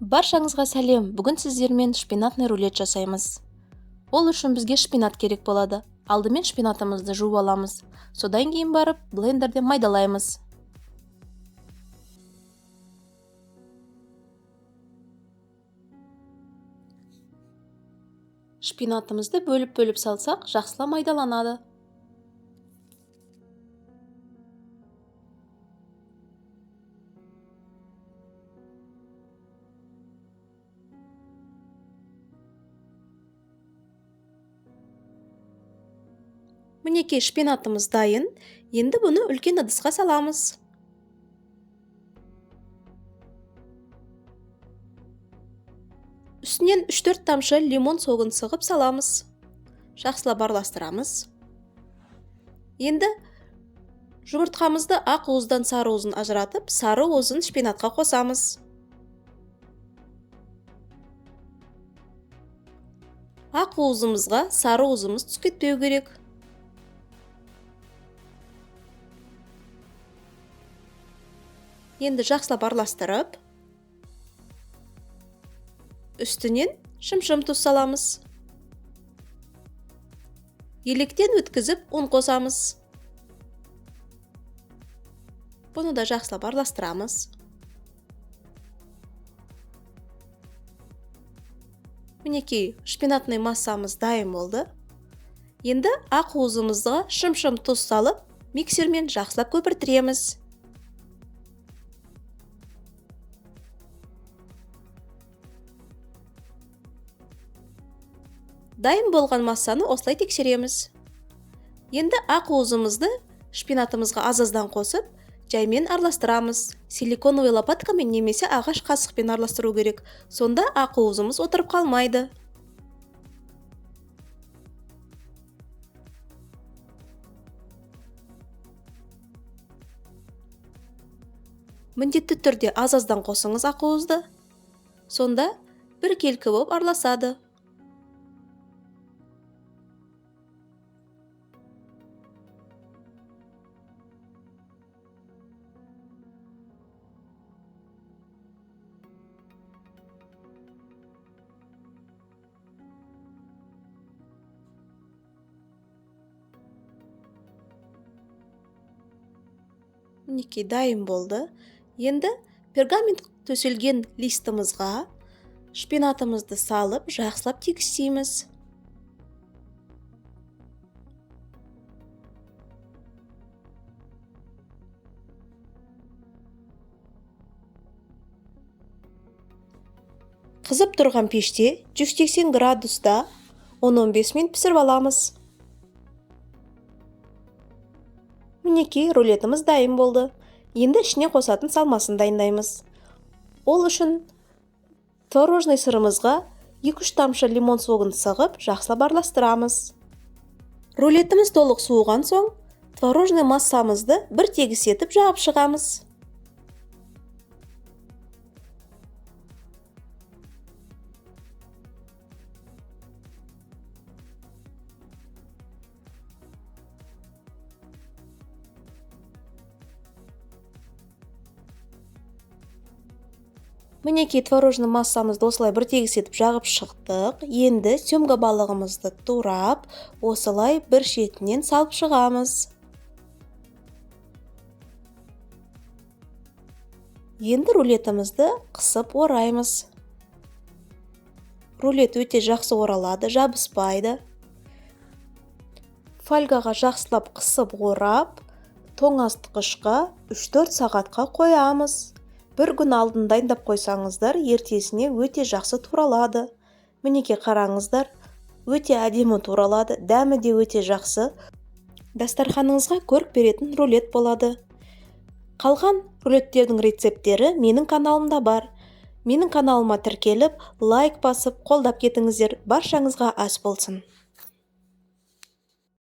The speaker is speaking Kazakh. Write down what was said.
Баршаңызға сәлем. Бүгін сіздермен шпинатный рулет жасаймыз. Ол үшін бізге шпинат керек болады. Алдымен шпинатымызды жуып аламыз. Содан кейін барып блендерде майдалаймыз. Шпинатымызды бөліп салсақ, жақсылап майдаланады. Мінекей шпинатымыз дайын. Енді бұны үлкен ыдысқа саламыз. Үстінен 3-4 тамшы лимон соғын сығып саламыз. Жақсылап араластырамыз. Енді жұмыртқамызды ақ уыздан сары уызын ажыратып, сары уызын шпинатқа қосамыз. Ақ уызымызға сары уызымыз түсіп кетпеу керек. Енді жақсылап араластырып, үстінен шым-шым тұз саламыз. Електен өткізіп ұн қосамыз. Бұны да жақсылап араластырамыз. Мінекей шпинатный массамыз дайын болды. Енді ақ уызымызға шым-шым тұз салып, миксермен жақсылап көпіртіреміз. Дайын болған массаны осылай тексереміз. Енді ақ уызымызды шпинатымызға аз-аздан қосып, жаймен араластырамыз. Силиконовый лопаткамен немесе ағаш қасықпен араластыру керек. Сонда ақ уызымыз отырып қалмайды. Міндетті түрде аз-аздан қосыңыз ақ уызды. Сонда бір келкі болып араласады. Мінекей дайын болды. Енді пергамент төселген листімізға шпинатымызды салып, жақсылап тегістейміз. Қызып тұрған пеште 180 градуста 10-15 минут пісіріп аламыз. Мінекей рулетіміз дайын болды. Енді ішіне қосатын салмасын дайындаймыз. Ол үшін творожный сырымызға 2-3 тамшы лимон соғын сығып, жақсылап араластырамыз. Рулетіміз толық суыған соң, творожный массамызды бір тегіс етіп жағып шығамыз. Мінекей творожный массамызды осылай бір тегіс етіп жағып шықтық. Енді семга балығымызды турап, осылай бір шетінен салып шығамыз. Енді рулетімізді қысып ораймыз. Рулет өте жақсы оралады, жабыспайды. Фольгаға жақсылап қысып орап, тоңазытқышқа 3-4 сағатқа қоямыз. Бір күн алдын дайындап қойсаңыздар, ертесіне өте жақсы туралады. Мінекей қараңыздар, өте әдемі туралады, дәмі де өте жақсы. Дастарханыңызға көрік беретін рулет болады. Қалған рулеттердің рецепттері менің каналымда бар. Менің каналыма тіркеліп, лайк басып, қолдап кетіңіздер. Баршаңызға ас болсын.